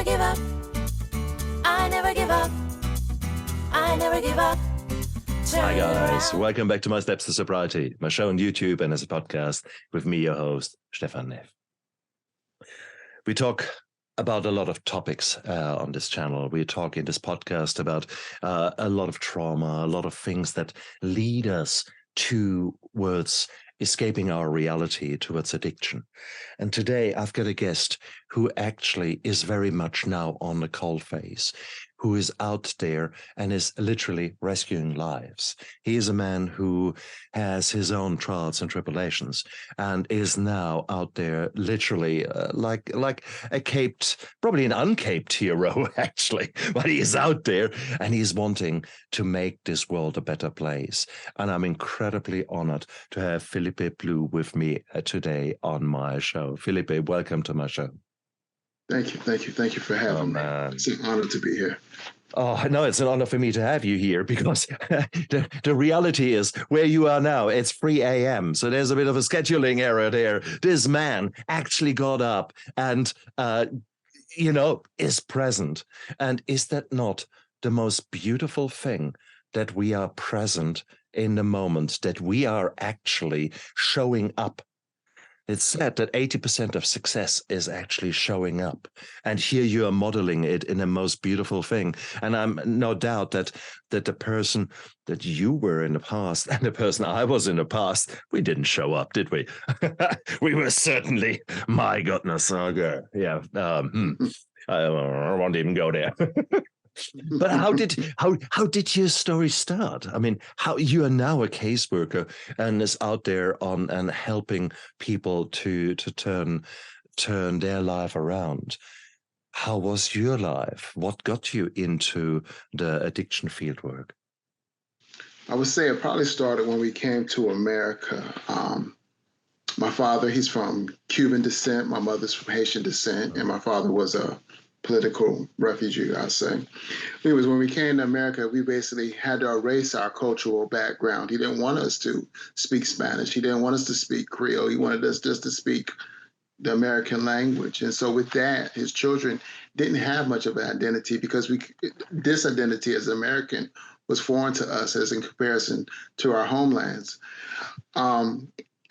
never give up. I never give up. I never give up. Hi guys, welcome back to My Steps to Sobriety, my show on YouTube and as a podcast with me, your host, Stephan Neff. We talk about a lot of topics on this channel. We talk in this podcast about a lot of trauma, a lot of things that lead us towards escaping our reality, towards addiction. And today I've got a guest who actually is very much now on the cold phase, who is out there and is literally rescuing lives. He is a man who has his own trials and tribulations and is now out there literally like a caped, probably an uncaped hero, actually. But he is out there and he's wanting to make this world a better place. And I'm incredibly honored to have Felipe Blue with me today on my show. Felipe, welcome to my show. Thank you for having me. It's an honor to be here. Oh, no, it's an honor for me to have you here because the reality is where you are now, it's 3 a.m. So there's a bit of a scheduling error there. This man actually got up and, is present. And is that not the most beautiful thing, that we are present in the moment, that we are actually showing up? It's said that 80% of success is actually showing up. And here you are modeling it in the most beautiful thing. And I'm no doubt that the person that you were in the past and the person I was in the past, we didn't show up, did we? We were certainly, my goodness, okay. Yeah. I won't even go there. But how did your story start? I mean, how you are now a caseworker and is out there on and helping people to turn their life around. How was your life? What got you into the addiction fieldwork? I would say it probably started when we came to America. My father, he's from Cuban descent. My mother's from Haitian descent, and my father was a political refugee, I'd say. Anyways, when we came to America, we basically had to erase our cultural background. He didn't want us to speak Spanish. He didn't want us to speak Creole. He wanted us just to speak the American language. And so with that, his children didn't have much of an identity because this identity as American was foreign to us as in comparison to our homelands.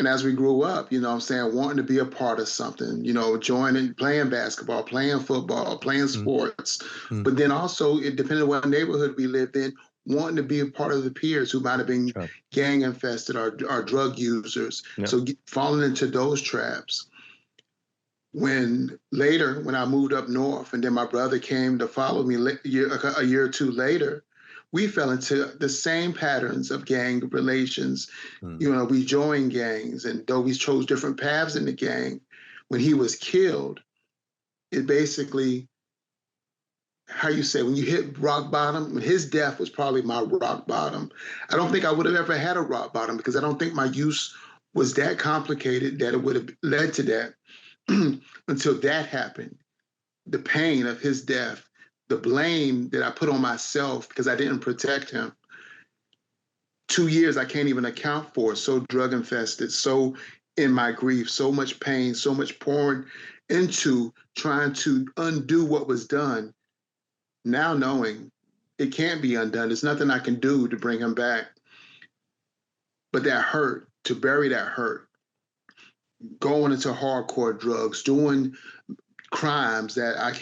And as we grew up, wanting to be a part of something, joining, playing basketball, playing football, playing sports. But then also, it depended on what neighborhood we lived in, wanting to be a part of the peers who might have been gang-infested or drug users. Yep. So falling into those traps. When I moved up north and then my brother came to follow me a year or two later, we fell into the same patterns of gang relations. We joined gangs, and though we chose different paths in the gang, when he was killed, it basically, when you hit rock bottom, when his death was probably my rock bottom. I don't think I would have ever had a rock bottom because I don't think my use was that complicated that it would have led to that until that happened. The pain of his death, the blame that I put on myself because I didn't protect him. 2 years I can't even account for, so drug infested, so in my grief, so much pain, so much pouring into trying to undo what was done. Now knowing it can't be undone, there's nothing I can do to bring him back. But that hurt, to bury that hurt, going into hardcore drugs, doing crimes that I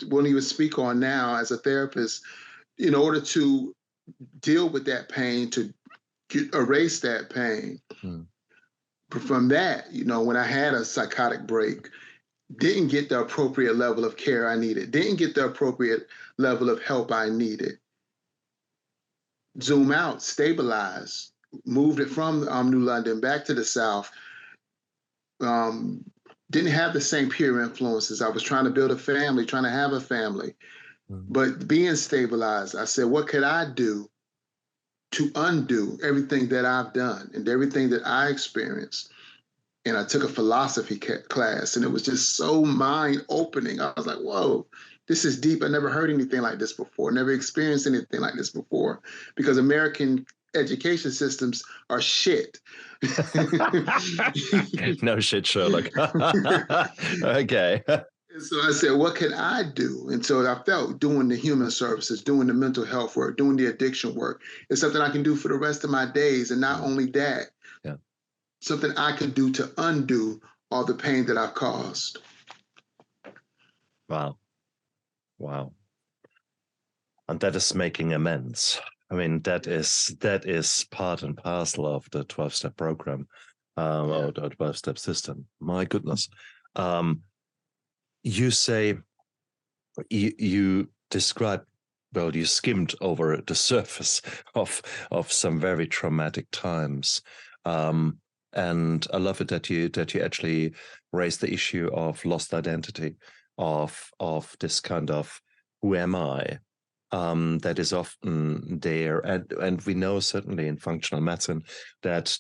won't even speak on now as a therapist, in order to deal with that pain, to erase that pain. But from that, when I had a psychotic break, didn't get the appropriate level of care I needed, didn't get the appropriate level of help I needed. Zoom out, stabilize, moved it from New London back to the South. Didn't have the same peer influences. I was trying to build a family, trying to have a family. But being stabilized, I said, what could I do to undo everything that I've done and everything that I experienced? And I took a philosophy class, and it was just so mind-opening. I was like, whoa, this is deep. I never heard anything like this before, never experienced anything like this before, because American education systems are shit. No shit, Sherlock. Okay. And so I said, what can I do? And so I felt doing the human services, doing the mental health work, doing the addiction work is something I can do for the rest of my days. And not only that, Yeah. something I can do to undo all the pain that I've caused. Wow. Wow. And that is making amends. I mean, that is part and parcel of the 12-step program, or the 12-step system. My goodness. You say you describe, well, you skimmed over the surface of some very traumatic times. And I love it that you actually raised the issue of lost identity, of this kind of who am I, that is often there, and we know certainly in functional medicine that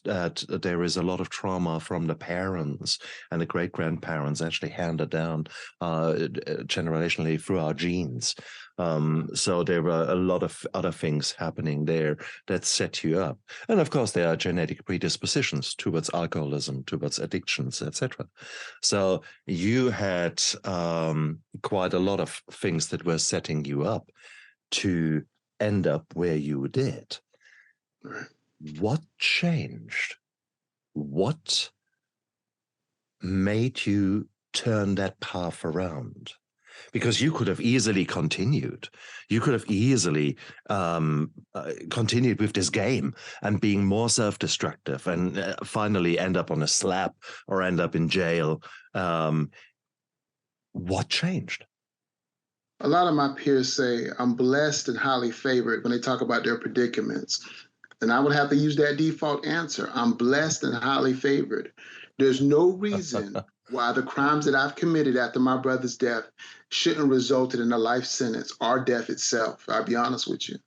there is a lot of trauma from the parents and the great grandparents actually handed down generationally through our genes. So there were a lot of other things happening there that set you up, and of course there are genetic predispositions towards alcoholism, towards addictions, etc. So you had quite a lot of things that were setting you up to end up where you did. Right. What changed? What made you turn that path around? Because you could have easily continued. You could have easily continued with this game and being more self-destructive and finally end up on a slab or end up in jail. What changed? A lot of my peers say I'm blessed and highly favored when they talk about their predicaments. And I would have to use that default answer. I'm blessed and highly favored. There's no reason why the crimes that I've committed after my brother's death shouldn't resulted in a life sentence or death itself. I'll be honest with you.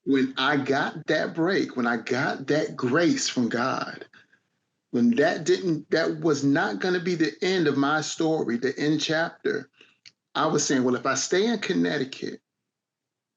When I got that break, when I got that grace from God, when that was not going to be the end of my story, the end chapter, I was saying, well, if I stay in Connecticut,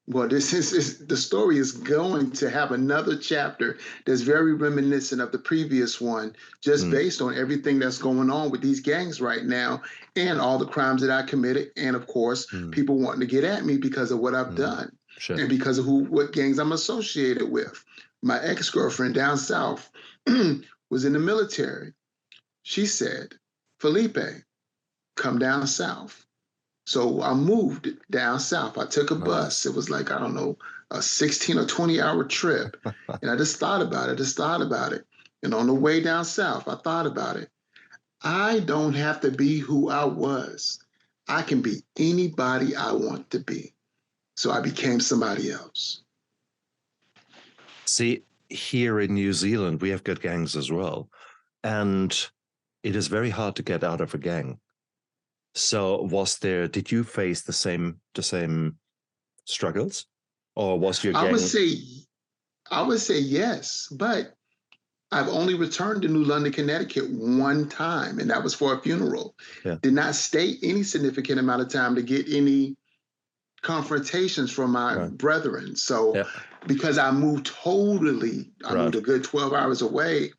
well, the story is going to have another chapter that's very reminiscent of the previous one, just based on everything that's going on with these gangs right now and all the crimes that I committed. And of course, people wanting to get at me because of what I've done and because of what gangs I'm associated with. My ex-girlfriend down south was in the military. She said, Felipe, come down south. So I moved down south. I took a bus. It was like, I don't know, a 16 or 20-hour trip. And I just thought about it. And on the way down south, I thought about it. I don't have to be who I was. I can be anybody I want to be. So I became somebody else. See, here in New Zealand, we have got gangs as well. And it is very hard to get out of a gang. So did you face the same struggles? Or was your gang? I would say yes, but I've only returned to New London, Connecticut one time, and that was for a funeral. Yeah. Did not stay any significant amount of time to get any confrontations from my brethren. So because I moved I moved a good 12 hours away,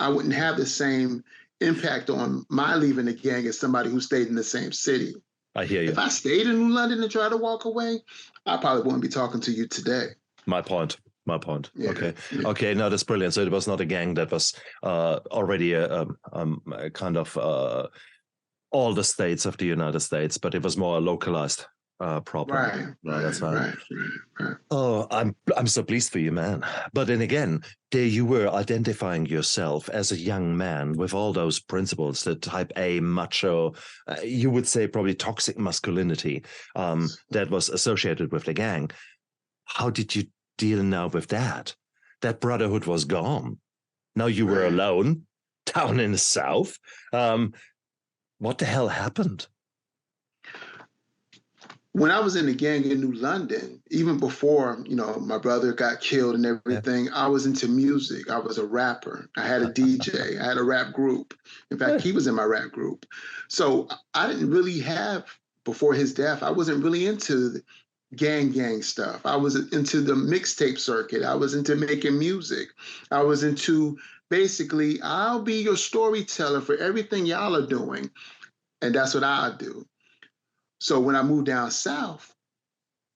I wouldn't have the same impact on my leaving the gang as somebody who stayed in the same city. I hear you. If I stayed in New London and tried to walk away, I probably wouldn't be talking to you today. My point. Yeah. Okay. No, that's brilliant. So it was not a gang that was already a kind of all the states of the United States, but it was more a localized problem. Right. That's fine. Right. Oh, I'm so pleased for you, man. But then again, there you were identifying yourself as a young man with all those principles, the type A macho, you would say probably toxic masculinity that was associated with the gang. How did you deal now with that? That brotherhood was gone. Now you were alone down in the South. What the hell happened? When I was in the gang in New London, even before, my brother got killed and everything, I was into music. I was a rapper. I had a DJ. I had a rap group. In fact, he was in my rap group. So I didn't really have, before his death, I wasn't really into gang stuff. I was into the mixtape circuit. I was into making music. I was into basically, I'll be your storyteller for everything y'all are doing. And that's what I do. So when I moved down south,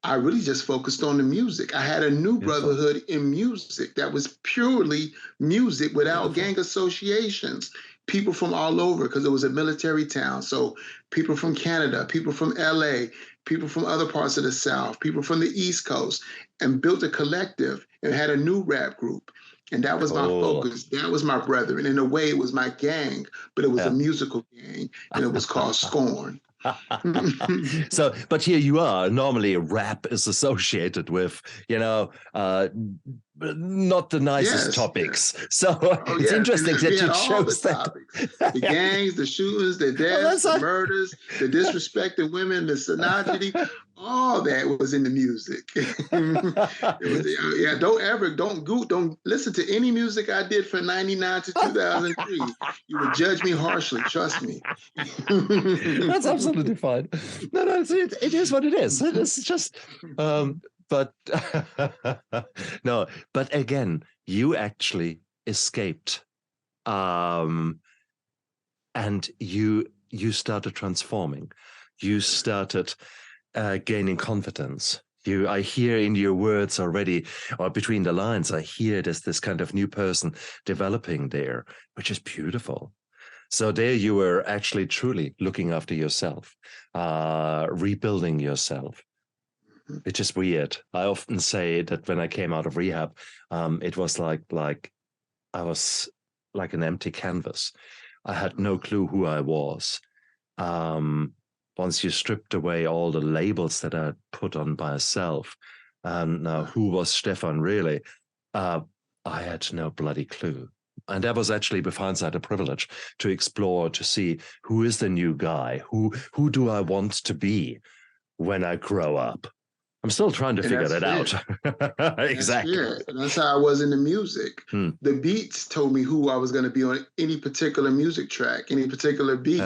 I really just focused on the music. I had a new brotherhood in music that was purely music without gang associations. People from all over, because it was a military town. So people from Canada, people from LA, people from other parts of the South, people from the East Coast, and built a collective and had a new rap group. And that was my focus. That was my brethren. In a way, it was my gang, but it was a musical gang, and it was called Scorn. So, but here you are. Normally, rap is associated with, not the nicest topics. So it's interesting that you chose that. The gangs, the shootings, the deaths, the murders, the disrespecting women, the synonymy, all that was in the music. Don't listen to any music I did from 99 to 2003. You would judge me harshly, trust me. That's absolutely fine. No, it is what it is. It's just, but no, but again, you actually escaped, and you started transforming. You started gaining confidence. I hear in your words already, or between the lines, I hear there's this kind of new person developing there, which is beautiful. So there you were actually truly looking after yourself, rebuilding yourself, which is weird. I often say that when I came out of rehab, it was like I was like an empty canvas. I had no clue who I was. Once you stripped away all the labels that I put on myself, now who was Stephan really? I had no bloody clue. And that was actually, with hindsight, a privilege to explore, to see who is the new guy, who do I want to be when I grow up. I'm still trying to figure that out. Exactly. And that's how I was in the music. The beats told me who I was going to be on any particular music track, any particular beat.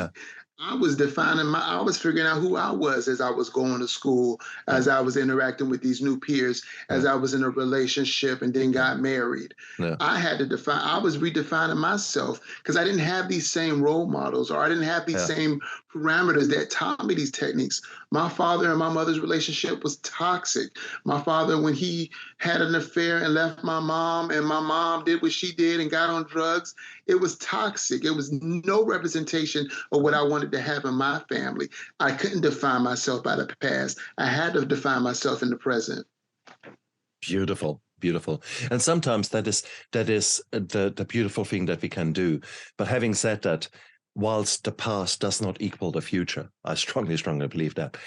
I was figuring out who I was as I was going to school, as I was interacting with these new peers, as I was in a relationship and then got married. I had to I was redefining myself because I didn't have these same role models, or I didn't have these same parameters that taught me these techniques. My father and my mother's relationship was toxic. My father, when he had an affair and left my mom, and my mom did what she did and got on drugs, it was toxic. It was no representation of what I wanted to have in my family. I couldn't define myself by the past. I had to define myself in the present. Beautiful. Beautiful. And sometimes that is the beautiful thing that we can do. But having said that, whilst the past does not equal the future, I strongly believe that,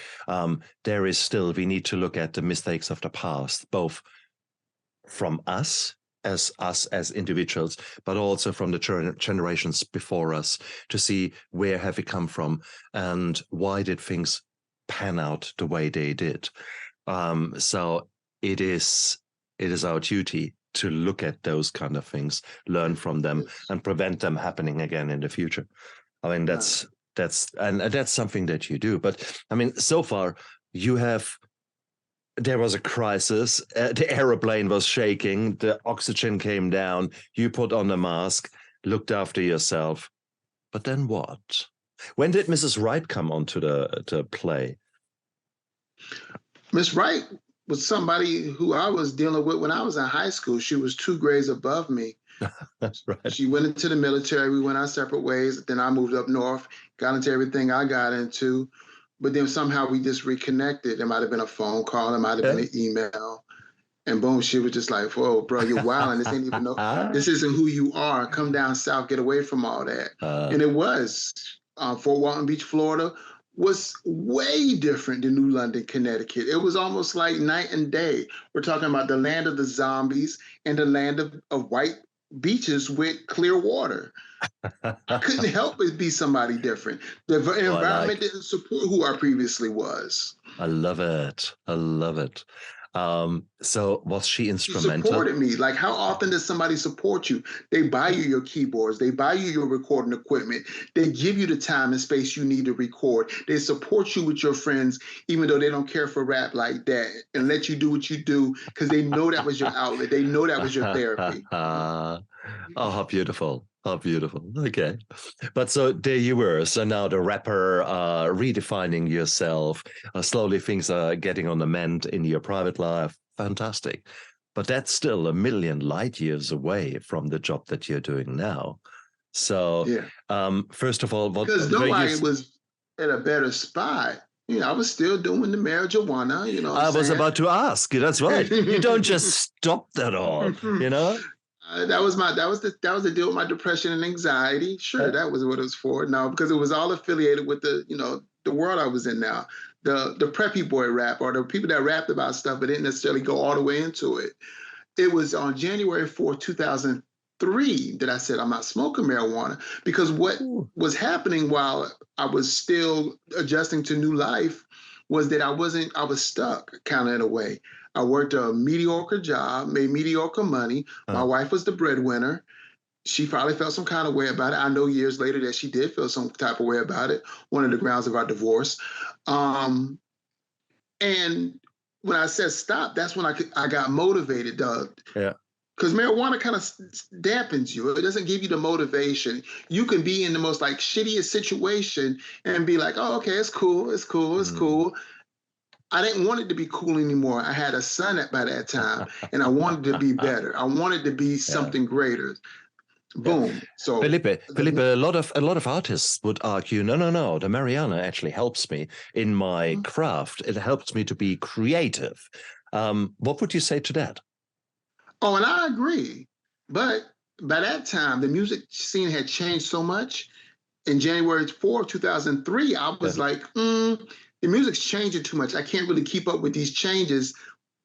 there is still, we need to look at the mistakes of the past, both from us as individuals, but also from the generations before us, to see where have we come from and why did things pan out the way they did. So it is our duty to look at those kind of things, learn from them, and prevent them happening again in the future. I mean, that's something that you do. But I mean, so far there was a crisis. The aeroplane was shaking. The oxygen came down. You put on the mask, looked after yourself. But then what? When did Mrs. Wright come onto the play? Miss Wright was somebody who I was dealing with when I was in high school. She was 2 grades above me. Right. She went into the military. We went our separate ways. Then I moved up north, got into everything I got into. But then somehow we just reconnected. It might have been a phone call. It might have been an email. And boom, she was just like, whoa, bro, you're wild. And this ain't even this isn't who you are. Come down south, get away from all that. And it was. Fort Walton Beach, Florida was way different than New London, Connecticut. It was almost like night and day. We're talking about the land of the zombies and the land of white beaches with clear water. I couldn't help but be somebody different. The environment didn't support who I previously was. I love it. So was she instrumental? She supported me. Like, how often does somebody support you? They buy you your keyboards. They buy you your recording equipment. They give you the time and space you need to record. They support you with your friends, even though they don't care for rap like that, and let you do what you do because they know that was your outlet. They know that was your therapy. Oh, how beautiful. Oh, beautiful. Okay. But so there you were. So now the rapper, redefining yourself. Slowly things are getting on the mend in your private life. Fantastic. But that's still a million light years away from the job that you're doing now. So, Yeah. first of all, Because where though you? I was at a better spot, I was still doing the marijuana, you know what I I'm was saying? about to ask. That's right. You don't just stop that all. That was the deal with my depression and anxiety. Sure, that was what it was for. No, because it was all affiliated with the world I was in now. The preppy boy rap, or the people that rapped about stuff but didn't necessarily go all the way into it. It was on January 4th, 2003 that I said I'm not smoking marijuana, because what was happening while I was still adjusting to new life was that I was stuck kind of in a way. I worked a mediocre job, made mediocre money. My wife was the breadwinner. She probably felt some kind of way about it. I know years later that she did feel some type of way about it, one of the grounds of our divorce. And when I said stop, that's when I got motivated, Doug. Yeah. Because marijuana kind of dampens you. It doesn't give you the motivation. You can be in the most like shittiest situation and be like, oh, okay, it's cool, it's cool, it's cool. I didn't want it to be cool anymore. I had a son by that time, and I wanted to be better. I wanted to be something greater. Boom. So Felipe, a lot of artists would argue, no, the marijuana actually helps me in my craft. It helps me to be creative. What would you say to that? Oh, and I agree. But by that time, the music scene had changed so much. In January 4th, 2003, I was like, the music's changing too much. I can't really keep up with these changes.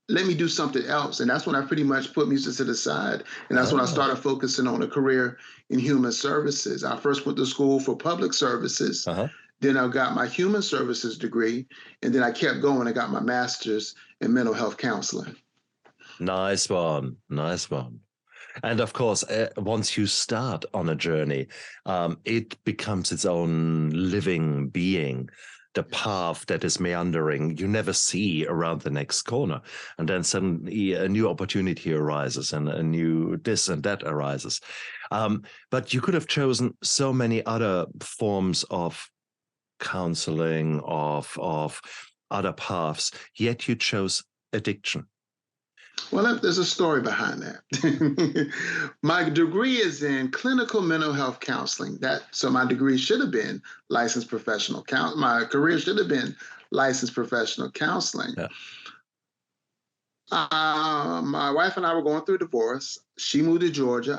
Let me do something else. And that's when I pretty much put music to the side. And that's when I started focusing on a career in human services. I first went to school for public services. Then I got my human services degree. And then I kept going. I got my master's in mental health counseling. Nice one. Nice one. And of course, once you start on a journey, it becomes its own living being. The path that is meandering, you never see around the next corner. And then suddenly a new opportunity arises and a new this and that arises. But you could have chosen so many other forms of counseling, of other paths, yet you chose addiction. Well, there's a story behind that. My degree is in clinical mental health counseling. So my degree should have been licensed professional counseling. My career should have been licensed professional counseling. Yeah. My wife and I were going through a divorce. She moved to Georgia.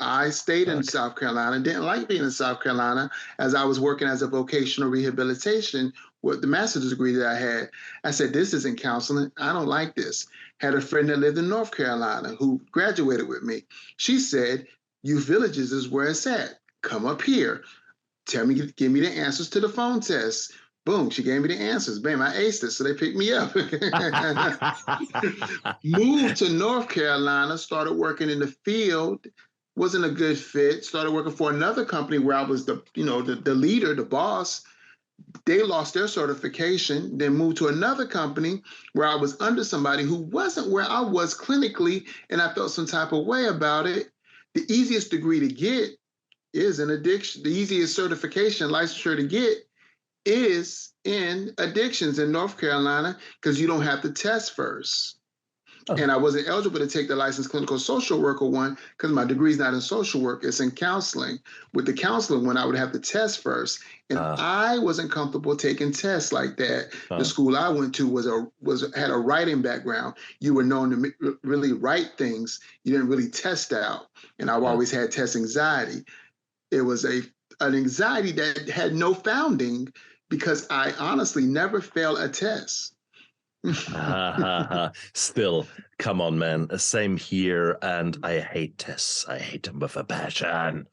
I stayed in South Carolina. Didn't like being in South Carolina, as I was working as a vocational rehabilitation with the master's degree that I had. I said, this isn't counseling. I don't like this. Had a friend that lived in North Carolina who graduated with me. She said, Youth Villages is where it's at. Come up here. Give me the answers to the phone tests. Boom, she gave me the answers. Bam, I aced it, so they picked me up. Moved to North Carolina, started working in the field. Wasn't a good fit. Started working for another company where I was the leader, the boss. They lost their certification, then moved to another company where I was under somebody who wasn't where I was clinically, and I felt some type of way about it. The easiest degree to get is in addiction. The easiest certification, licensure to get is in addictions in North Carolina, because you don't have to test first. And I wasn't eligible to take the licensed clinical social worker one because my degree is not in social work, it's in counseling. With the counseling one, I would have to test first. And I wasn't comfortable taking tests like that. The school I went to had a writing background. You were known to really write things. You didn't really test out. And I've always had test anxiety. It was an anxiety that had no founding because I honestly never failed a test. Still, come on, man. Same here. And I hate tests. I hate them with a passion.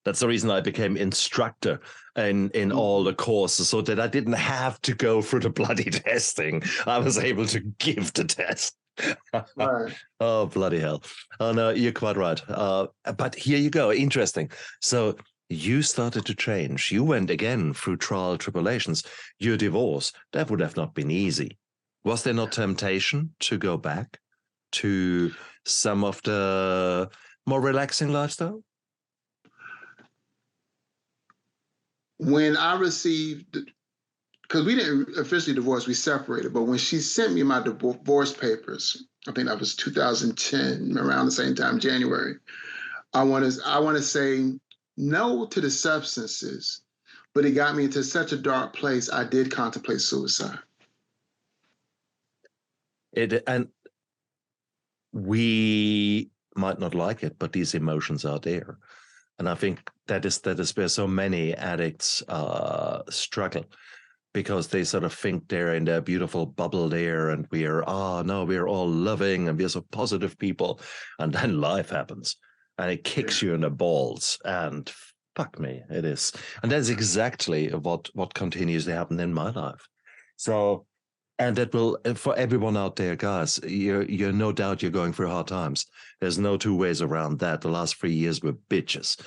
That's the reason I became instructor in all the courses, so that I didn't have to go through the bloody testing. I was able to give the test. Right. Oh, bloody hell. Oh, no, you're quite right. But here you go. Interesting. So you started to change. You went again through trial tribulations. Your divorce, that would have not been easy. Was there no temptation to go back to some of the more relaxing lifestyle? when I received, because we didn't officially divorce, we separated, but when she sent me my divorce papers, I think that was 2010, around the same time, January, I want to say no to the substances, but it got me into such a dark place, I did contemplate suicide. And we might not like it, but these emotions are there. And I think that is where so many addicts struggle, because they sort of think they're in their beautiful bubble there, and we're all loving and we're so positive people. And then life happens and it kicks you in the balls, and fuck me, it is. And that's exactly what continues to happen in my life. So, and that will, for everyone out there, guys, you're no doubt you're going through hard times. There's no two ways around that. The last 3 years were bitches.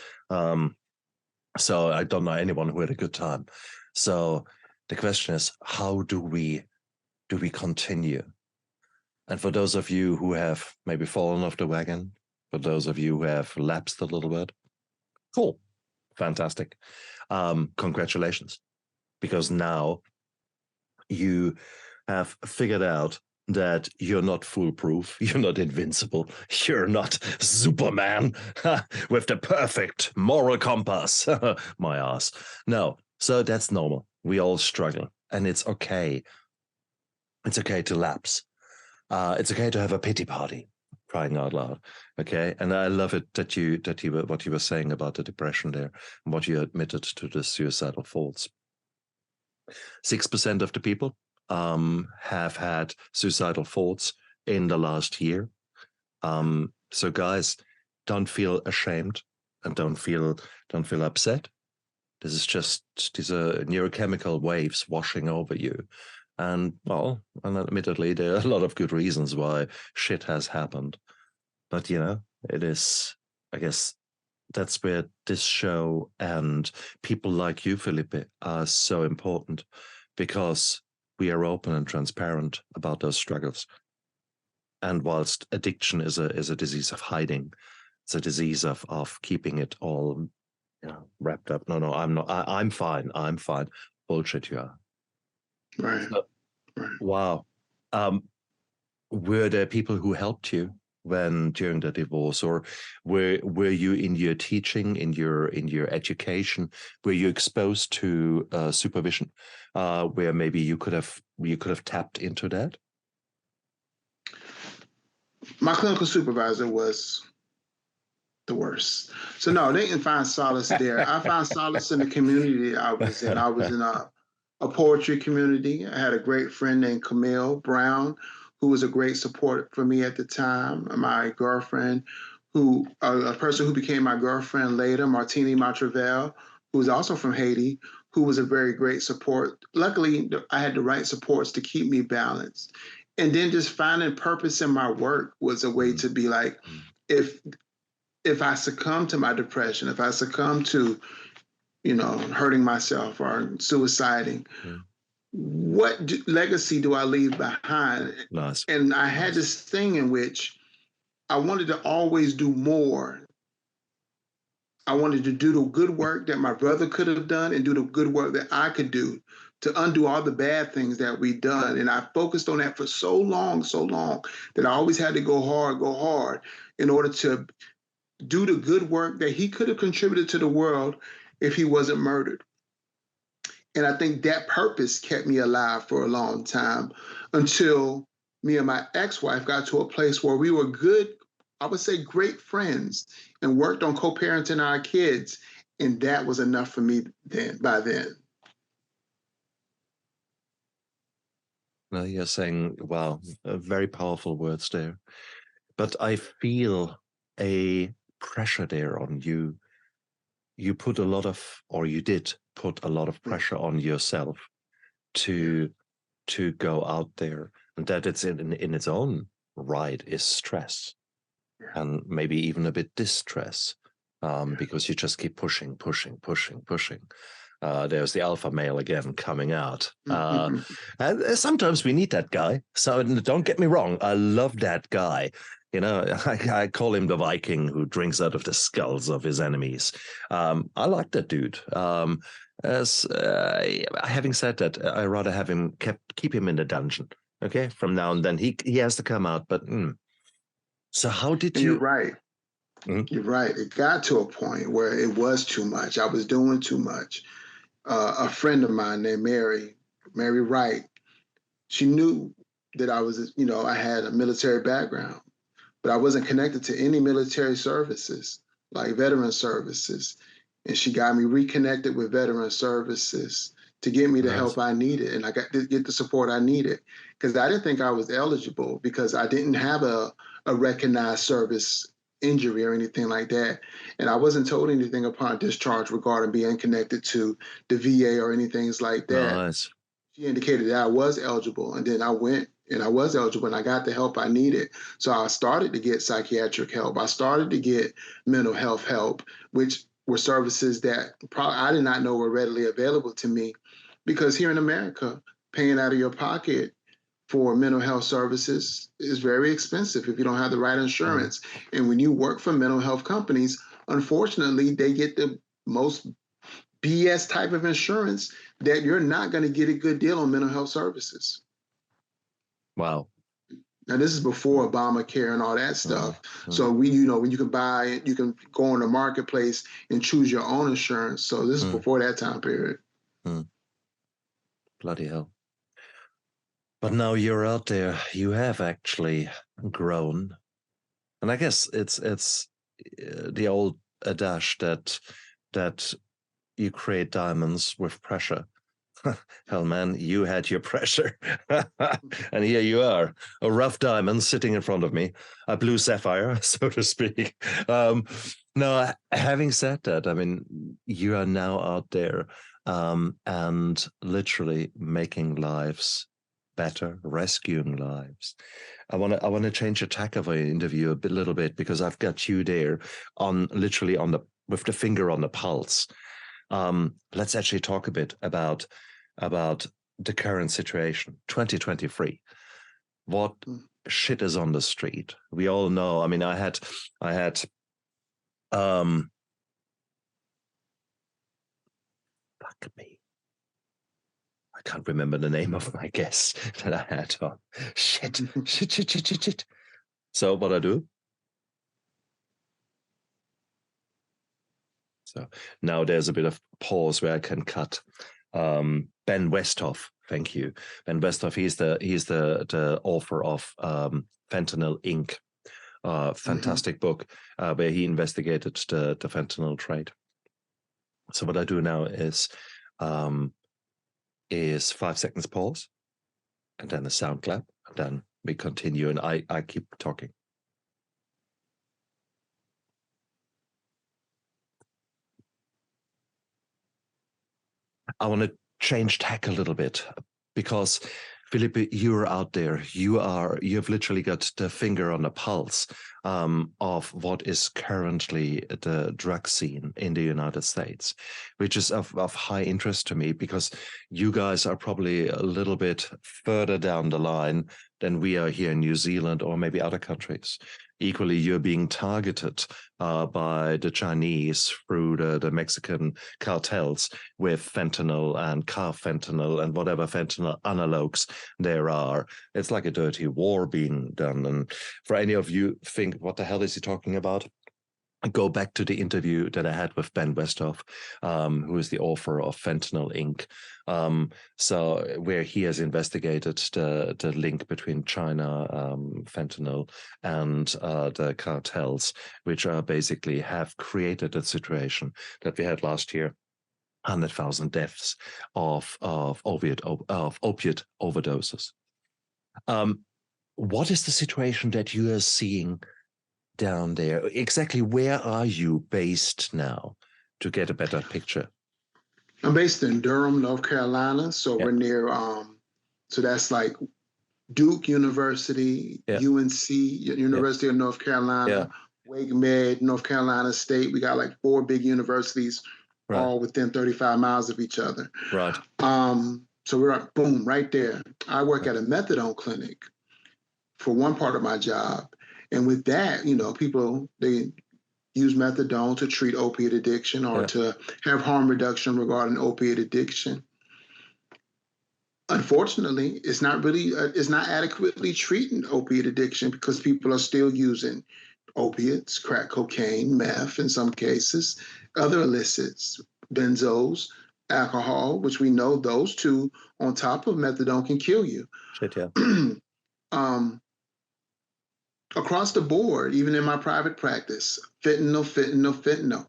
So I don't know anyone who had a good time. So the question is, how do we continue? And for those of you who have maybe fallen off the wagon, for those of you who have lapsed a little bit, cool, fantastic. Congratulations, because now you have figured out that you're not foolproof, you're not invincible, you're not Superman with the perfect moral compass. My ass. No, so that's normal. We all struggle, and it's okay. It's okay to lapse. It's okay to have a pity party, crying out loud. Okay, and I love it that what you were saying about the depression there, and what you admitted to the suicidal thoughts. 6% of the people have had suicidal thoughts in the last year. So guys, don't feel ashamed and don't feel upset. This is just, these are neurochemical waves washing over you. And well, and admittedly, there are a lot of good reasons why shit has happened. But it is, I guess, that's where this show and people like you, Felipe, are so important, because we are open and transparent about those struggles. And whilst addiction is a disease of hiding, it's a disease of keeping it all wrapped up. No, I'm not. I'm fine. I'm fine. Bullshit, you are. Right. So, right. Wow. Were there people who helped you during the divorce, or were you in your teaching, in your education, were you exposed to supervision, where maybe you could have tapped into that? My clinical supervisor was the worst. So no, they didn't find solace there. I found solace in the community I was in. I was in a poetry community. I had a great friend named Camille Brown, who was a great support for me at the time. My girlfriend, a person who became my girlfriend later, Martini Matrevel, who was also from Haiti, who was a very great support. Luckily, I had the right supports to keep me balanced. And then just finding purpose in my work was a way to be like, if I succumb to my depression, if I succumb to, hurting myself or suiciding, what legacy do I leave behind? Nice. And I had this thing in which I wanted to always do more. I wanted to do the good work that my brother could have done and do the good work that I could do to undo all the bad things that we've done. And I focused on that for so long, that I always had to go hard in order to do the good work that he could have contributed to the world if he wasn't murdered. And I think that purpose kept me alive for a long time, until me and my ex-wife got to a place where we were good, I would say great friends, and worked on co-parenting our kids. And that was enough for me by then. No, you're saying, wow, very powerful words there. But I feel a pressure there on you. You put a lot of, or you did put a lot of pressure on yourself to go out there, and that it's in its own right is stress, and maybe even a bit distress, because you just keep pushing. There's the alpha male again coming out. And sometimes we need that guy. So don't get me wrong, I love that guy. I call him the Viking who drinks out of the skulls of his enemies. I like that dude. As having said that, I rather have him keep him in the dungeon. Okay, from now and then he has to come out. But so how did And you? you're right. Mhm. You're right. It got to a point where it was too much. I was doing too much. A friend of mine named Mary Wright, she knew that I was, I had a military background, but I wasn't connected to any military services, like veteran services. And she got me reconnected with veteran services to get me the Nice. help I needed. And I got to get the support I needed because I didn't think I was eligible because I didn't have a recognized service injury or anything like that. And I wasn't told anything upon discharge regarding being connected to the VA or anything like that. Nice. She indicated that I was eligible. And then I went and I was eligible and I got the help I needed. So I started to get psychiatric help. I started to get mental health help, which were services that probably I did not know were readily available to me because here in America, paying out of your pocket for mental health services is very expensive if you don't have the right insurance. And when you work for mental health companies, unfortunately, they get the most BS type of insurance that you're not going to get a good deal on mental health services. Wow. Now, this is before Obamacare and all that stuff. So when you can buy, you can go on the marketplace and choose your own insurance. So this is before that time period. Bloody hell. But now you're out there, you have actually grown. And I guess it's the old adage that you create diamonds with pressure. Hell, man, you had your pressure. And here you are, a rough diamond sitting in front of me, a blue sapphire, so to speak. No, having said that, I mean, you are now out there and literally making lives better, rescuing lives. I want to change the tack of our interview a little bit because I've got you there literally with the finger on the pulse. Let's actually talk a bit about the current situation, 2023. What shit is on the street? We all know. I mean, I had fuck me. I can't remember the name of my guest that I had on. Shit. So what I do? So now there's a bit of pause where I can cut. Ben Westhoff, thank you. Ben Westhoff, he's the author of Fentanyl Inc. Fantastic book where he investigated the fentanyl trade. So what I do now is 5 seconds pause, and then a sound clap, and then we continue, and I keep talking. I want to change tack a little bit because Felipe, you're out there. You've literally got the finger on the pulse of what is currently the drug scene in the United States, which is of high interest to me because you guys are probably a little bit further down the line than we are here in New Zealand or maybe other countries. Equally, you're being targeted by the Chinese through the Mexican cartels with fentanyl and carfentanil and whatever fentanyl analogs there are. It's like a dirty war being done. And for any of you think, what the hell is he talking about? Go back to the interview that I had with Ben Westhoff, who is the author of Fentanyl Inc. So where he has investigated the link between China, fentanyl, and the cartels, which are basically have created a situation that we had last year. 100,000 deaths of opiate overdoses. What is the situation that you are seeing down there? Exactly where are you based now to get a better picture? I'm based in Durham, North Carolina. So we're near, so that's like Duke University, UNC, University of North Carolina, Wake Med, North Carolina State. We got like 4 big universities all within 35 miles of each other. Right. So we're boom, right there. I work at a methadone clinic for one part of my job. And with that, people, use methadone to treat opiate addiction or to have harm reduction regarding opiate addiction. Unfortunately, it's not adequately treating opiate addiction because people are still using opiates, crack cocaine, meth in some cases, other illicits, benzos, alcohol, which we know those two on top of methadone can kill you. Shit, yeah. Across the board, even in my private practice, fentanyl.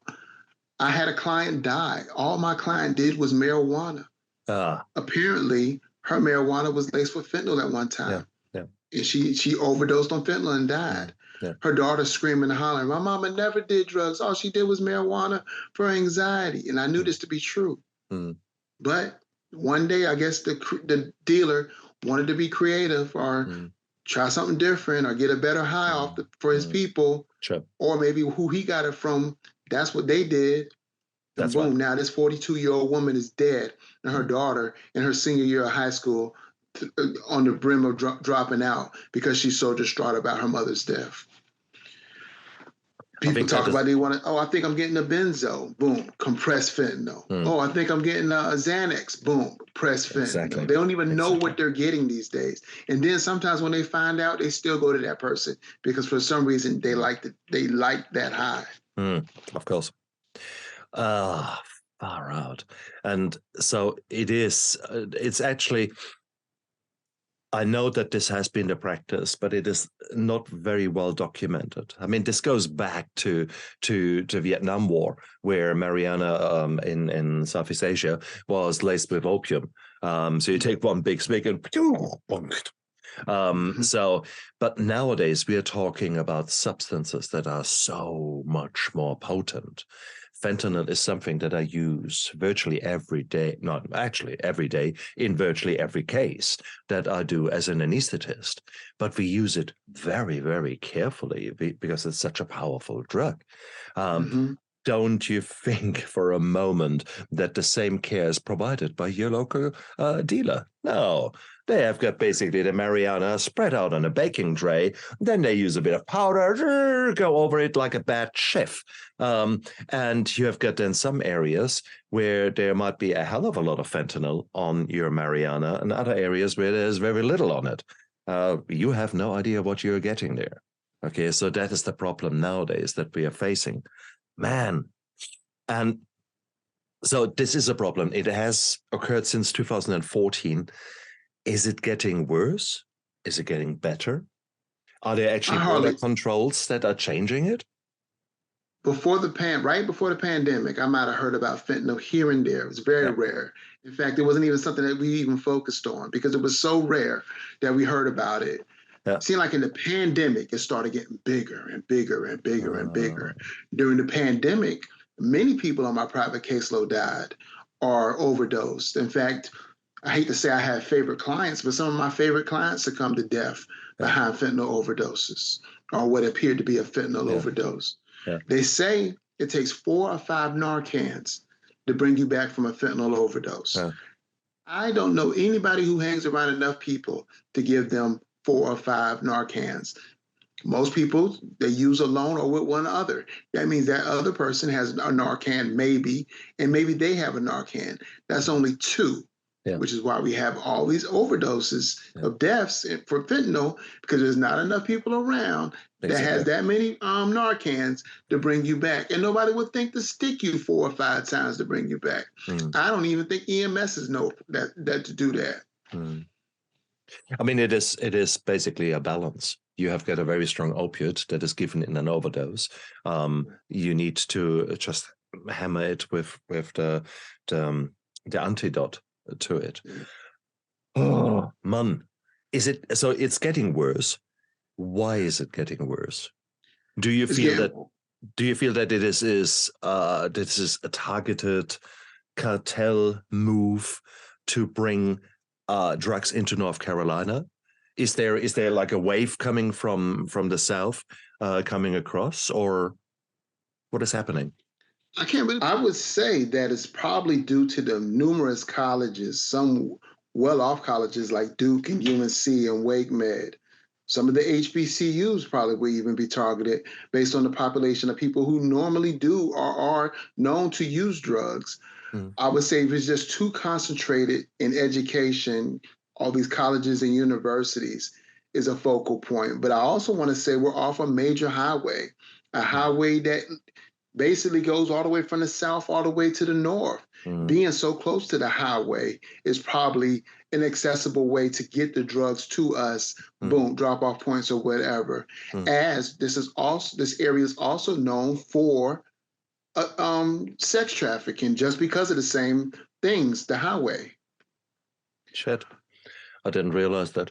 I had a client die. All my client did was marijuana. Apparently, her marijuana was laced with fentanyl at one time. Yeah. And she overdosed on fentanyl and died. Yeah. Her daughter screaming and hollering, my mama never did drugs. All she did was marijuana for anxiety. And I knew this to be true. But one day, I guess the dealer wanted to be creative or try something different or get a better high for his people. Sure. Or maybe who he got it from, that's what they did. And That's boom, right. now this 42-year-old woman is dead, and her daughter in her senior year of high school on the brim of dropping out because she's so distraught about her mother's death. People talk about they want to, I think I'm getting a benzo, boom, compressed fentanyl. I think I'm getting a Xanax, boom, pressed fentanyl. Exactly. They don't even know what they're getting these days. And then sometimes when they find out, they still go to that person because for some reason they like that high. Of course. Far out. And so it's actually, I know that this has been the practice, but it is not very well documented. I mean, this goes back to the Vietnam War, where marijuana in Southeast Asia was laced with opium. So you take one big swig and but nowadays we are talking about substances that are so much more potent. Fentanyl is something that I use virtually every day, not actually every day, in virtually every case that I do as an anesthetist. But we use it very, very carefully because it's such a powerful drug. Don't you think for a moment that the same care is provided by your local dealer? No. They have got basically the marijuana spread out on a baking tray. Then they use a bit of powder, go over it like a bad chef. And you have got then some areas where there might be a hell of a lot of fentanyl on your marijuana and other areas where there's very little on it. You have no idea what you're getting there. Okay, so that is the problem nowadays that we are facing. Man. And so this is a problem. It has occurred since 2014. Is it getting worse? Is it getting better? Are there actually border controls that are changing it? Right before the pandemic, I might have heard about fentanyl here and there. It was very rare. In fact, it wasn't even something that we even focused on because it was so rare that we heard about it. It seemed like in the pandemic, it started getting bigger and bigger and bigger and bigger. During the pandemic, many people on my private caseload died or overdosed. In fact, I hate to say I have favorite clients, but some of my favorite clients succumbed to death behind fentanyl overdoses or what appeared to be a fentanyl overdose. They say it takes 4 or 5 Narcans to bring you back from a fentanyl overdose. I don't know anybody who hangs around enough people to give them 4 or 5 Narcans. Most people, they use alone or with one other. That means that other person has a Narcan maybe, and maybe they have a Narcan. That's only 2. Which is why we have all these overdoses of deaths for fentanyl, because there's not enough people around that has that many Narcans to bring you back. And nobody would think to stick you 4 or 5 times to bring you back. I don't even think EMSs know that to do that. I mean, it is basically a balance. You have got a very strong opiate that is given in an overdose. You need to just hammer it with the antidote to it. Oh man, is it so? It's getting worse. Why is it getting worse? Do you feel that this is a targeted cartel move to bring drugs into North Carolina? Is there like a wave coming from the south coming across, or what is happening? I would say that it's probably due to the numerous colleges, some well-off colleges like Duke and UNC and Wake Med, Some of the HBCUs probably will even be targeted based on the population of people who normally do or are known to use drugs. I would say if it's just too concentrated in education, all these colleges and universities is a focal point. But I also want to say we're off a major highway, a highway that basically goes all the way from the south all the way to the north. Being so close to the highway is probably an accessible way to get the drugs to us, boom, drop off points or whatever. As this area is also known for sex trafficking, just because of the same things, the highway. Shit. I didn't realize that.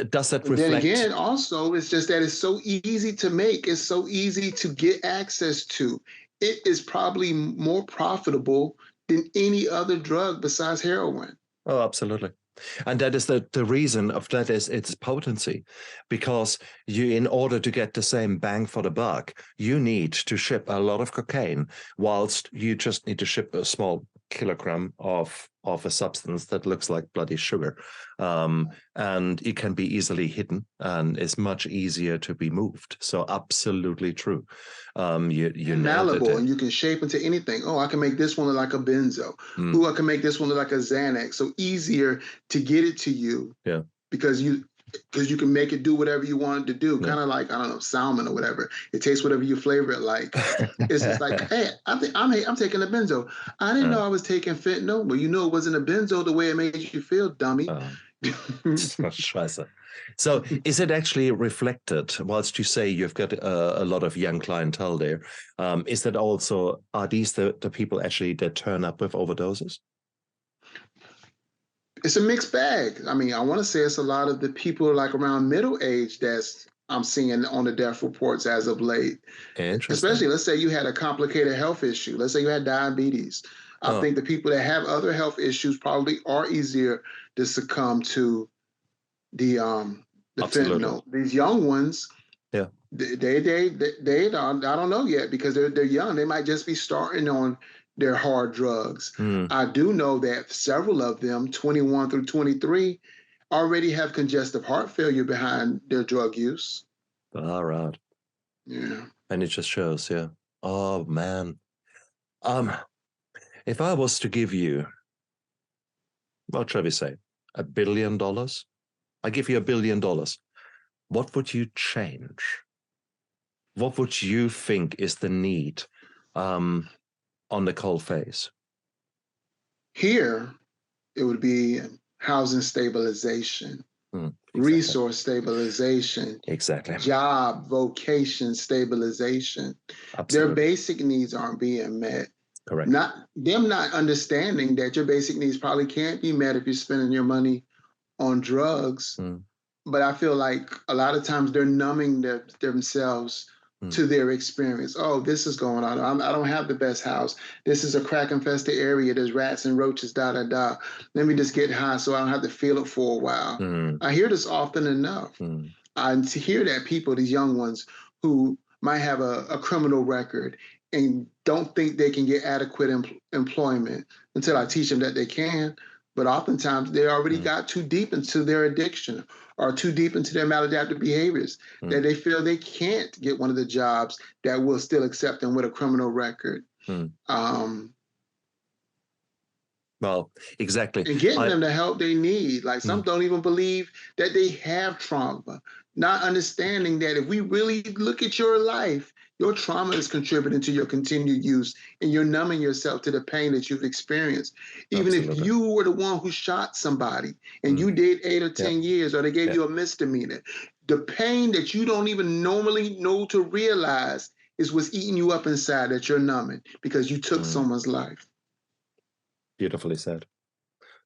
Does that reflect? Then again, also, it's just that it's so easy to make. It's so easy to get access to. It is probably more profitable than any other drug besides heroin. Oh, absolutely. And that is the reason of that is its potency, because in order to get the same bang for the buck, you need to ship a lot of cocaine, whilst you just need to ship a small kilogram of a substance that looks like bloody sugar. And it can be easily hidden and is much easier to be moved. So absolutely true. You malleable, and you can shape into anything. Oh, I can make this one look like a benzo. Ooh, I can make this one look like a Xanax. So easier to get it to you. Yeah. Because you can make it do whatever you want it to do. Kind of like, I don't know, salmon or whatever. It tastes whatever you flavor it like. It's just like, hey, I'm taking a benzo. I didn't know I was taking fentanyl. Well, you know it wasn't a benzo the way it made you feel, dummy. Scheiße. So is it actually reflected, whilst you say you've got a lot of young clientele there, is that also, are these the people actually that turn up with overdoses? It's a mixed bag. I mean, I want to say it's a lot of the people like around middle age I'm seeing on the death reports as of late. Interesting. Especially, let's say you had a complicated health issue. Let's say you had diabetes. I think the people that have other health issues probably are easier to succumb to the fentanyl. These young ones, yeah, they don't, I don't know yet, because they're young. They might just be starting on their hard drugs. I do know that several of them, 21 through 23, already have congestive heart failure behind their drug use. All right. Yeah. And it just shows, yeah. Oh, man. If I was to give you, what shall we say, $1 billion? I give you $1 billion. What would you change? What would you think is the need on the coal face? Here, it would be housing stabilization, exactly. Resource stabilization, exactly, job, vocation stabilization. Absolutely. Their basic needs aren't being met. Correct. Not understanding that your basic needs probably can't be met if you're spending your money on drugs. But I feel like a lot of times they're numbing themselves to their experience. Oh, this is going on. I don't have the best house. This is a crack-infested area. There's rats and roaches, da-da-da. Let me just get high so I don't have to feel it for a while. I hear this often enough. I hear that people, these young ones who might have a criminal record and don't think they can get adequate employment until I teach them that they can. But oftentimes they already got too deep into their addiction or too deep into their maladaptive behaviors that they feel they can't get one of the jobs that will still accept them with a criminal record. Well, exactly. And getting them the help they need. Like some don't even believe that they have trauma, not understanding that if we really look at your life, your trauma is contributing to your continued use, and you're numbing yourself to the pain that you've experienced. Even if you were the one who shot somebody and you did 8 or 10 years, or they gave you a misdemeanor, the pain that you don't even normally know to realize is what's eating you up inside that you're numbing because you took someone's life. Beautifully said.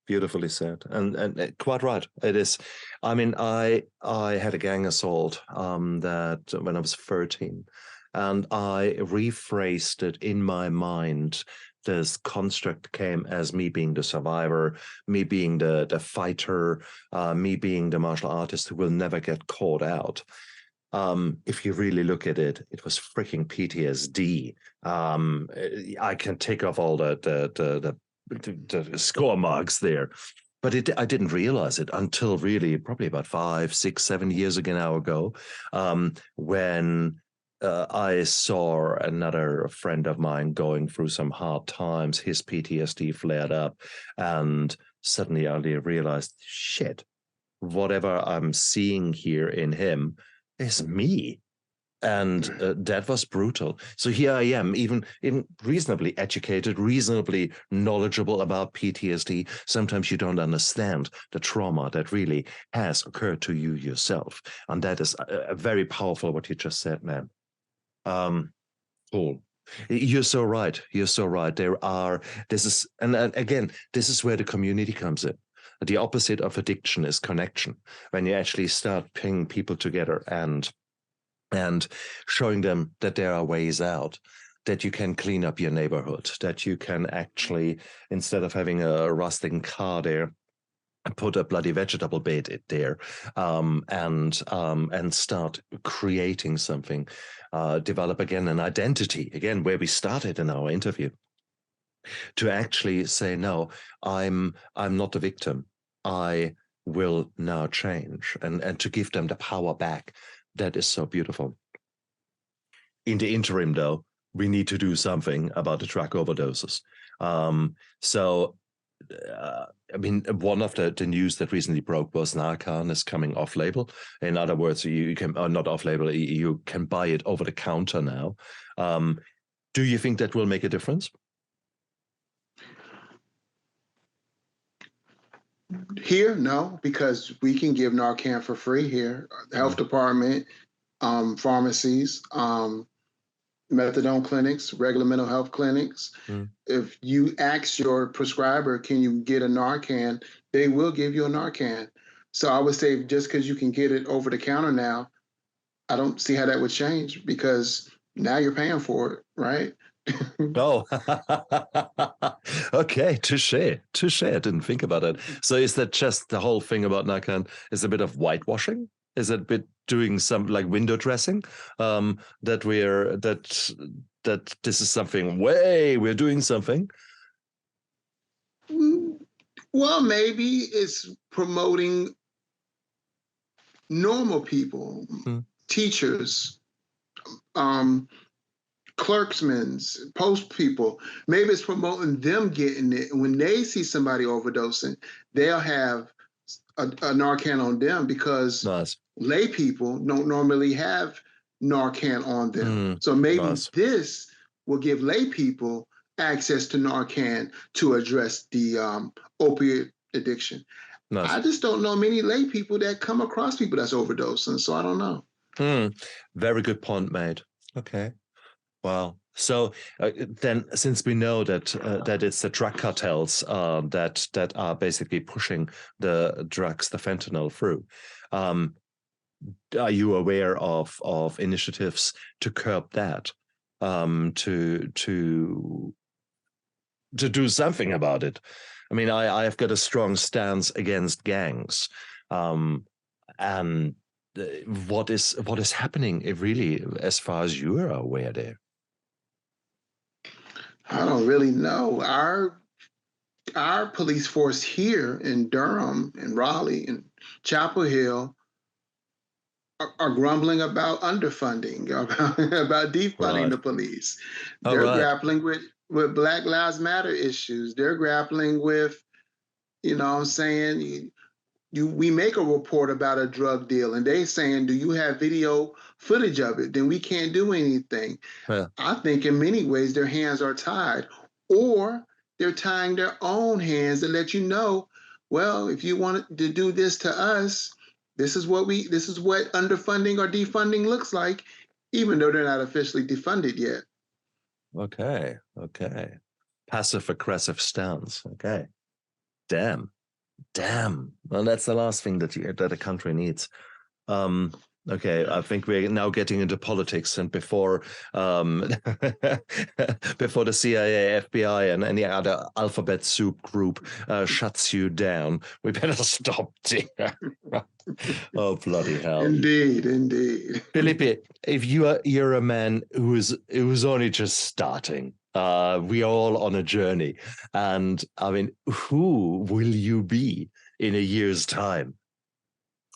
Beautifully said, and quite right. It is. I mean, I had a gang assault that when I was 13, and I rephrased it in my mind. This construct came as me being the survivor, me being the fighter, me being the martial artist who will never get caught out. If you really look at it, it was freaking PTSD. I can take off all the score marks there. But I didn't realize it until really probably about 5, 6, 7 years ago, when I saw another friend of mine going through some hard times. His PTSD flared up, and suddenly I realized, shit, whatever I'm seeing here in him is me. And that was brutal. So here I am, even reasonably educated, reasonably knowledgeable about PTSD. Sometimes you don't understand the trauma that really has occurred to you yourself. And that is very powerful, what you just said, man. Cool. You're so right. You're so right. This is where the community comes in. The opposite of addiction is connection. When you actually start bringing people together and showing them that there are ways out, that you can clean up your neighborhood, that you can actually, instead of having a rusting car there, put a bloody vegetable bed there, and start creating something, develop again an identity, again, where we started in our interview, to actually say, no, I'm not a victim. I will now change, and to give them the power back. That is so beautiful. In the interim, though, we need to do something about the drug overdoses. One of the news that recently broke was Narcan is coming off label. In other words, you can, not off label, you can buy it over the counter now. Do you think that will make a difference? Here, no, because we can give Narcan for free here. Health department, pharmacies, methadone clinics, regular mental health clinics. If you ask your prescriber, can you get a Narcan, they will give you a Narcan. So I would say just because you can get it over the counter now, I don't see how that would change, because now you're paying for it, right? Oh, okay, touche. I didn't think about it. So is that just the whole thing about Narcan is a bit of whitewashing? Is it a bit doing some like window dressing? That this is something we're doing something? Well, maybe it's promoting normal people, teachers, clerksmen, post people. Maybe it's promoting them getting it. When they see somebody overdosing, they'll have a Narcan on them, because lay people don't normally have Narcan on them. So maybe this will give lay people access to Narcan to address the opiate addiction. I just don't know many lay people that come across people that's overdosing, so I don't know. Very good point made. Okay. Wow. So then, since we know that it's the drug cartels that are basically pushing the drugs, the fentanyl, through, are you aware of initiatives to curb that, to do something about it? I mean, I've got a strong stance against gangs, and what is happening really, as far as you are aware there? I don't really know. Our police force here in Durham and Raleigh and Chapel Hill are grumbling about underfunding, about defunding the police. They're grappling with Black Lives Matter issues. They're grappling with, you know what I'm saying, we make a report about a drug deal and they saying, do you have video footage of it? Then we can't do anything. Yeah. I think in many ways their hands are tied, or they're tying their own hands to let you know, well, if you want to do this to us, this is what underfunding or defunding looks like, even though they're not officially defunded yet. Okay. Passive aggressive stance. Okay. Damn. Well, that's the last thing that a country needs. Okay, I think we're now getting into politics, and before before the CIA, FBI, and any other alphabet soup group shuts you down, we better stop there. Oh, bloody hell! Indeed. Felipe, if you're a man who's only just starting. We are all on a journey, and I mean, who will you be in a year's time?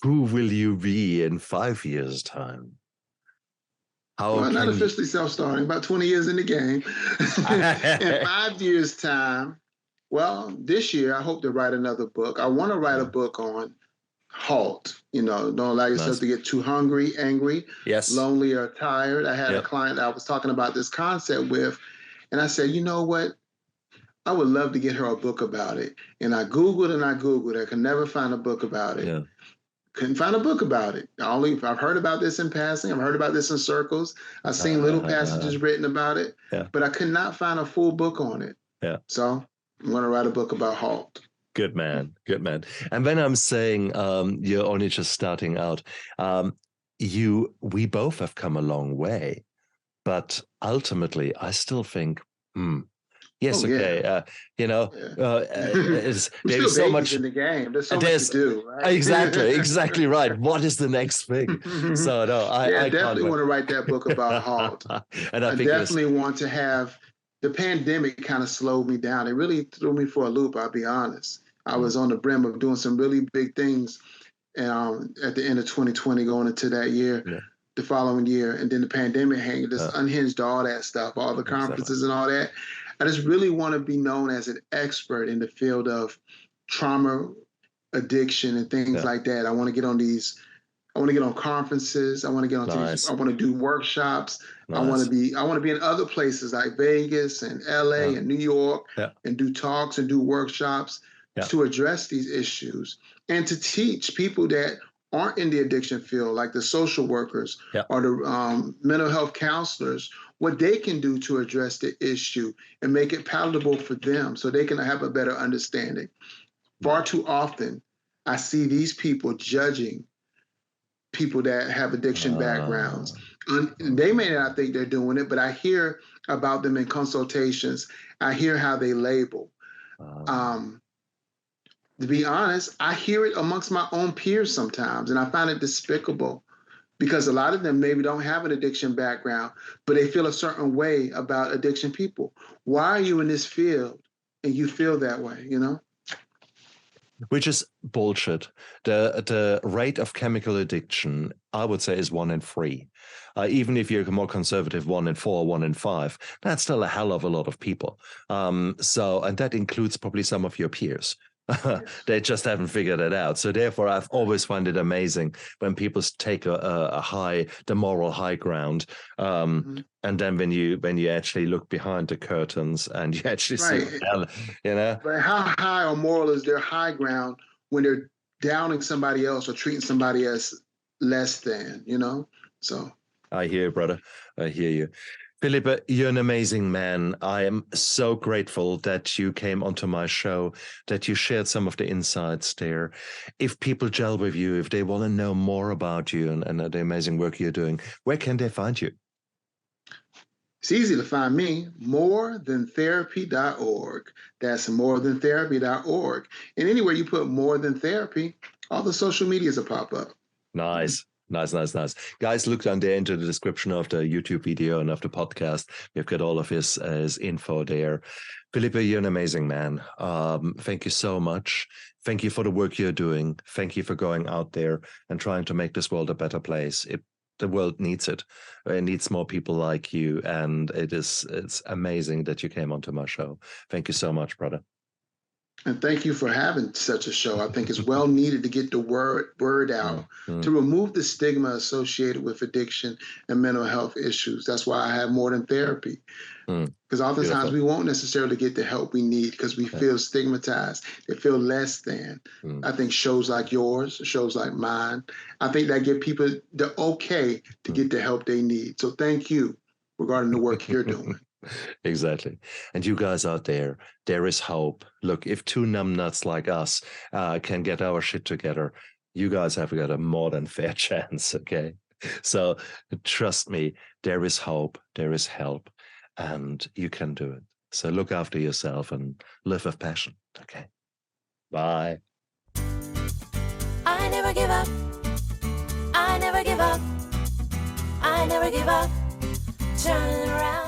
Who will you be in 5 years' time? Well, not officially self-starting, about 20 years in the game. In 5 years' time, well, this year, I hope to write another book. I want to write a book on halt. Don't allow yourself to get too hungry, angry, lonely, or tired. I had a client I was talking about this concept with, and I said, you know what? I would love to get her a book about it. And I Googled and I Googled. I could never find a book about it. Yeah. Couldn't find a book about it. I've heard about this in passing. I've heard about this in circles. I've seen little passages written about it, but I could not find a full book on it. Yeah. So I'm going to write a book about halt. Good man. Good man. And when I'm saying you're only just starting out, we both have come a long way, but ultimately I still think, yes, okay. There's so much in the game. There's so much to do. Right? Exactly right. What is the next thing? So no, I definitely want to write that book about halt. And I definitely want to have. The pandemic kind of slowed me down. It really threw me for a loop. I'll be honest. I was on the brim of doing some really big things, at the end of 2020, going into that year. Yeah. The following year, and then the pandemic just unhinged all that stuff, all the conferences and all that. I just really want to be known as an expert in the field of trauma, addiction, and things like that. I want to get on conferences. I want to get on TV. I want to do workshops. I want to be in other places like Vegas and LA and New York and do talks and do workshops to address these issues and to teach people that aren't in the addiction field, like the social workers or the mental health counselors, what they can do to address the issue and make it palatable for them so they can have a better understanding. Far too often, I see these people judging people that have addiction backgrounds. They may not think they're doing it, but I hear about them in consultations. I hear how they label. To be honest, I hear it amongst my own peers sometimes, and I find it despicable because a lot of them maybe don't have an addiction background, but they feel a certain way about addiction people. Why are you in this field and you feel that way, Which is bullshit. The rate of chemical addiction, I would say, is 1 in 3. Even if you're more conservative, 1 in 4, 1 in 5, that's still a hell of a lot of people. And that includes probably some of your peers. They just haven't figured it out. So therefore, I've always found it amazing when people take the moral high ground. And then when you actually look behind the curtains and you actually see, But how high or moral is their high ground when they're downing somebody else or treating somebody as less than, So I hear you, brother. I hear you. Felipe, you're an amazing man. I am so grateful that you came onto my show, that you shared some of the insights there. If people gel with you, if they want to know more about you and the amazing work you're doing, where can they find you? It's easy to find me, morethan.therapy.org. That's morethan.therapy.org. And anywhere you put More Than Therapy, all the social medias will pop up. Nice. Guys, look down there into the description of the YouTube video and of the podcast. We've got all of his info there. Felipe, you're an amazing man. Thank you so much. Thank you for the work you're doing. Thank you for going out there and trying to make this world a better place. The world needs it. It needs more people like you. And it's amazing that you came onto my show. Thank you so much, brother. And thank you for having such a show. I think it's well needed to get the word out, to remove the stigma associated with addiction and mental health issues. That's why I have More Than Therapy. Because oftentimes we won't necessarily get the help we need because we feel stigmatized. They feel less than. I think shows like yours, shows like mine, I think that give people the okay to get the help they need. So thank you regarding the work you're doing. Exactly. And you guys out there is hope. Look, if 2 numbnuts like us can get our shit together, you guys have got a more than fair chance, okay? So trust me, there is hope, there is help, and you can do it. So look after yourself and live with passion, okay? Bye. I never give up. I never give up. I never give up. Turn around.